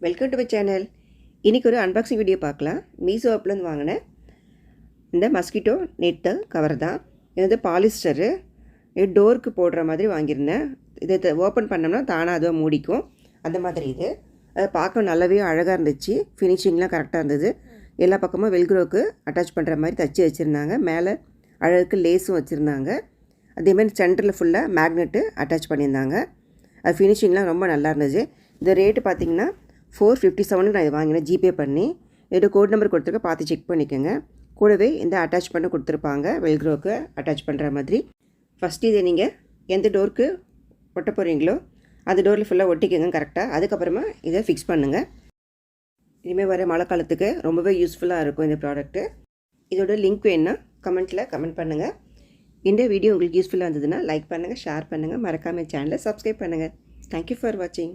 Welcome to my channel. இன்றைக்கி ஒரு unboxing video பார்க்கலாம். மீஷோ ஆப்லேருந்து வாங்கினேன் இந்த மஸ்கிட்டோ நெட்டு கவர் தான். இது வந்து பாலிஸ்டரு. இது டோருக்கு போடுற மாதிரி வாங்கியிருந்தேன். இதை ஓப்பன் பண்ணோம்னா தானாக அதுவாக மூடிக்கும். அந்த மாதிரி இது பார்க்க நல்லாவே அழகாக இருந்துச்சு. ஃபினிஷிங்லாம் கரெக்டாக இருந்தது. எல்லா பக்கமும் வெல்க்ரோக்கு அட்டாச் பண்ணுற மாதிரி தச்சு வச்சுருந்தாங்க. மேலே அழகுக்கு லேஸும் வச்சுருந்தாங்க. அதேமாதிரி சென்டரில் ஃபுல்லாக மேக்னெட்டு அட்டாச் பண்ணியிருந்தாங்க. அது ஃபினிஷிங்லாம் ரொம்ப நல்லா இருந்துச்சு. இந்த ரேட்டு பார்த்திங்கன்னா $457 நான் இது வாங்கினேன் ஜிபே பண்ணி. இதோட கோட் நம்பர் கொடுத்துருக்க, பார்த்து செக் பண்ணிக்கோங்க. கூடவே இந்த அட்டாச் பண்ண கொடுத்துருப்பாங்க வெல்க்ரோக்கு அட்டாச் பண்ணுற மாதிரி. ஃபஸ்ட்டு இதை நீங்கள் எந்த டோருக்கு ஒட்ட போகிறீங்களோ அந்த டோரில் ஃபுல்லாக ஒட்டிக்கோங்க கரெக்டாக. அதுக்கப்புறமா இதை ஃபிக்ஸ் பண்ணுங்கள். இனிமேல் வர மழை காலத்துக்கு ரொம்பவே யூஸ்ஃபுல்லாக இருக்கும் இந்த ப்ராடக்ட்டு. இதோட லிங்க் வேணுன்னா கமெண்ட்டில் கமெண்ட் பண்ணுங்கள். இந்த வீடியோ உங்களுக்கு யூஸ்ஃபுல்லாக இருந்ததுன்னா லைக் பண்ணுங்கள், ஷேர் பண்ணுங்கள், மறக்காமல் சேனலை சப்ஸ்கிரைப் பண்ணுங்கள். தேங்க்யூ ஃபார் வாட்சிங்.